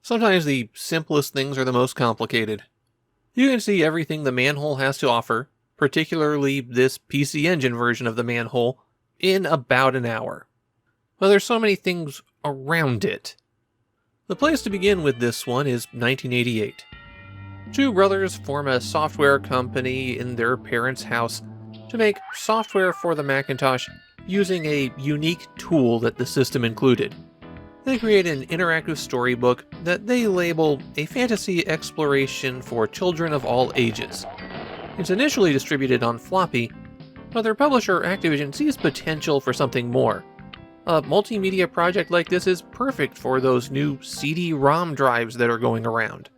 Sometimes the simplest things are the most complicated. You can see everything the Manhole has to offer, particularly this PC Engine version of the Manhole, in about an hour. But there's so many things around it. The place to begin with this one is 1988. Two brothers form a software company in their parents' house to make software for the Macintosh using a unique tool that the system included. They create an interactive storybook that they label a fantasy exploration for children of all ages. It's initially distributed on floppy, but their publisher Activision sees potential for something more. A multimedia project like this is perfect for those new CD-ROM drives that are going around.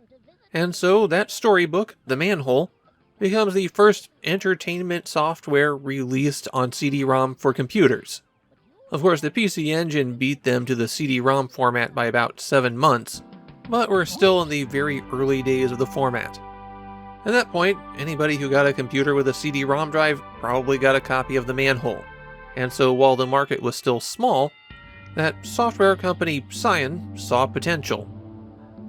And so that storybook, The Manhole, becomes the first entertainment software released on CD-ROM for computers. Of course, the PC Engine beat them to the CD-ROM format by about 7 months, but we're still in the very early days of the format. At that point, anybody who got a computer with a CD-ROM drive probably got a copy of the Manhole. And so while the market was still small, that software company Cyan saw potential.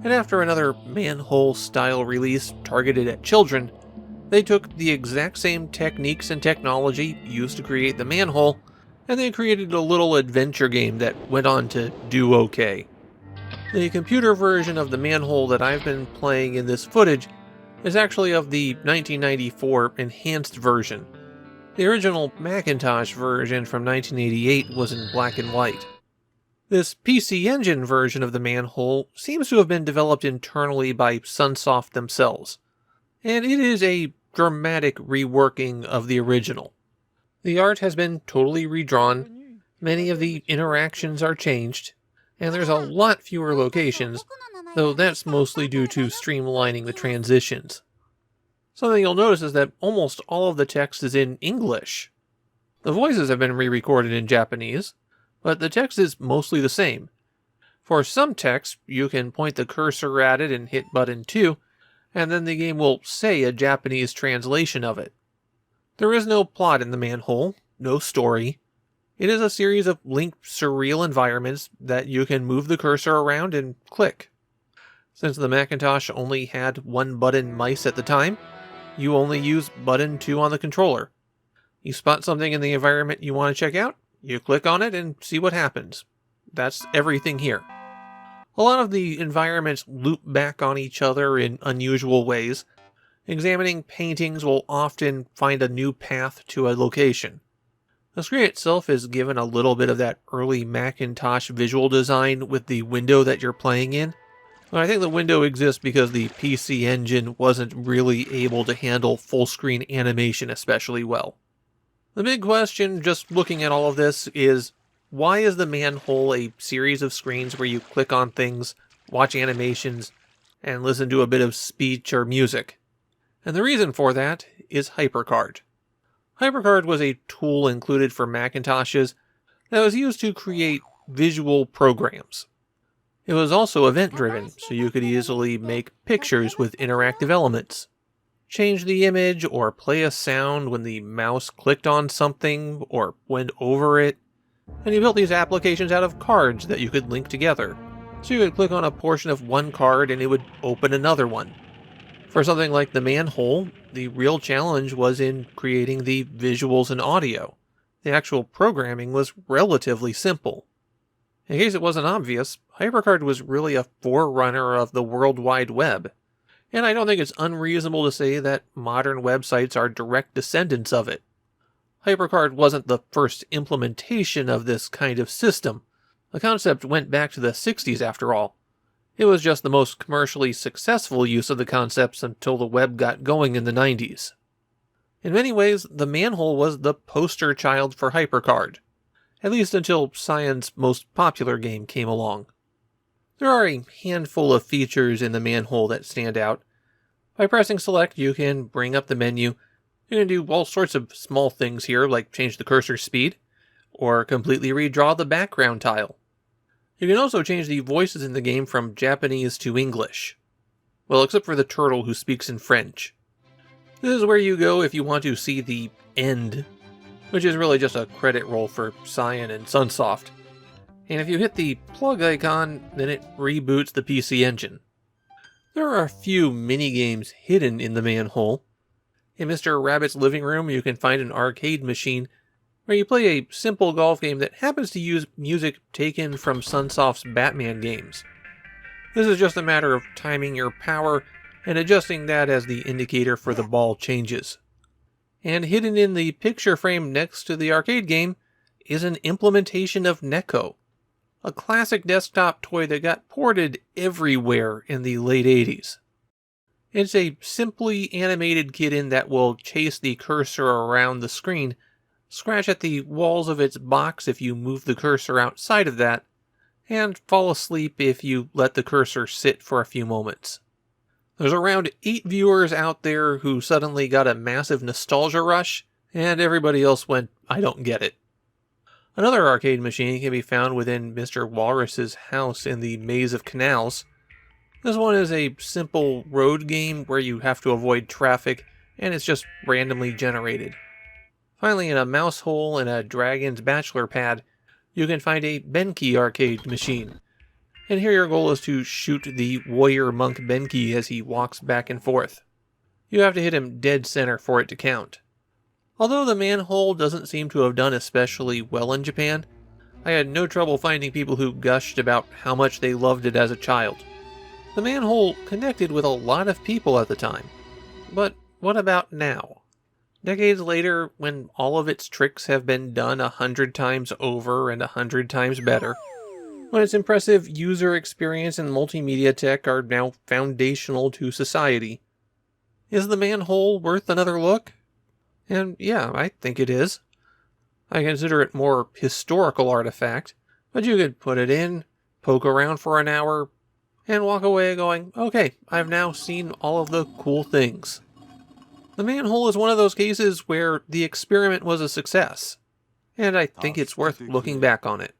And after another Manhole-style release targeted at children, they took the exact same techniques and technology used to create the Manhole, and they created a little adventure game that went on to do okay. The computer version of the Manhole that I've been playing in this footage is actually of the 1994 enhanced version. The original Macintosh version from 1988 was in black and white. This PC Engine version of the Manhole seems to have been developed internally by Sunsoft themselves, and it is a dramatic reworking of the original. The art has been totally redrawn, many of the interactions are changed, and there's a lot fewer locations, though that's mostly due to streamlining the transitions. Something you'll notice is that almost all of the text is in English. The voices have been re-recorded in Japanese, but the text is mostly the same. For some text, you can point the cursor at it and hit button 2, and then the game will say a Japanese translation of it. There is no plot in the Manhole, no story. It is a series of linked surreal environments that you can move the cursor around and click. Since the Macintosh only had one-button mice at the time, you only use button 2 on the controller. You spot something in the environment you want to check out, you click on it and see what happens. That's everything here. A lot of the environments loop back on each other in unusual ways. Examining paintings will often find a new path to a location. The screen itself is given a little bit of that early Macintosh visual design with the window that you're playing in. But I think the window exists because the PC Engine wasn't really able to handle full screen animation especially well. The big question, just looking at all of this, is why is the Manhole a series of screens where you click on things, watch animations, and listen to a bit of speech or music? And the reason for that is HyperCard. HyperCard was a tool included for Macintoshes that was used to create visual programs. It was also event-driven, so you could easily make pictures with interactive elements, change the image or play a sound when the mouse clicked on something or went over it, and you built these applications out of cards that you could link together. So you could click on a portion of one card and it would open another one. For something like the Manhole, the real challenge was in creating the visuals and audio. The actual programming was relatively simple. In case it wasn't obvious, HyperCard was really a forerunner of the World Wide Web. And I don't think it's unreasonable to say that modern websites are direct descendants of it. HyperCard wasn't the first implementation of this kind of system. The concept went back to the 60s after all. It was just the most commercially successful use of the concepts until the web got going in the 90s. In many ways, the Manhole was the poster child for HyperCard, at least until Cyan's most popular game came along. There are a handful of features in the Manhole that stand out. By pressing select, you can bring up the menu. You can do all sorts of small things here, like change the cursor speed, or completely redraw the background tile. You can also change the voices in the game from Japanese to English. Well, except for the turtle who speaks in French. This is where you go if you want to see the end, which is really just a credit roll for Cyan and Sunsoft. And if you hit the plug icon, then it reboots the PC Engine. There are a few mini-games hidden in the manhole. In Mr. Rabbit's living room, you can find an arcade machine where you play a simple golf game that happens to use music taken from Sunsoft's Batman games. This is just a matter of timing your power and adjusting that as the indicator for the ball changes. And hidden in the picture frame next to the arcade game is an implementation of Neko, a classic desktop toy that got ported everywhere in the late 80s. It's a simply animated kitten that will chase the cursor around the screen, scratch at the walls of its box if you move the cursor outside of that, and fall asleep if you let the cursor sit for a few moments. There's around 8 viewers out there who suddenly got a massive nostalgia rush, and everybody else went, I don't get it. Another arcade machine can be found within Mr. Walrus's house in the Maze of Canals. This one is a simple road game where you have to avoid traffic, and it's just randomly generated. Finally, in a mouse hole in a Dragon's Bachelor Pad, you can find a Benki arcade machine. And here your goal is to shoot the warrior monk Benki as he walks back and forth. You have to hit him dead center for it to count. Although the manhole doesn't seem to have done especially well in Japan, I had no trouble finding people who gushed about how much they loved it as a child. The manhole connected with a lot of people at the time. But what about now? Decades later, when all of its tricks have been done 100 times over and 100 times better, when its impressive user experience and multimedia tech are now foundational to society, is the manhole worth another look? And yeah, I think it is. I consider it more historical artifact, but you could put it in, poke around for an hour, and walk away going, okay, I've now seen all of the cool things. The manhole is one of those cases where the experiment was a success, and I think it's worth looking back on it.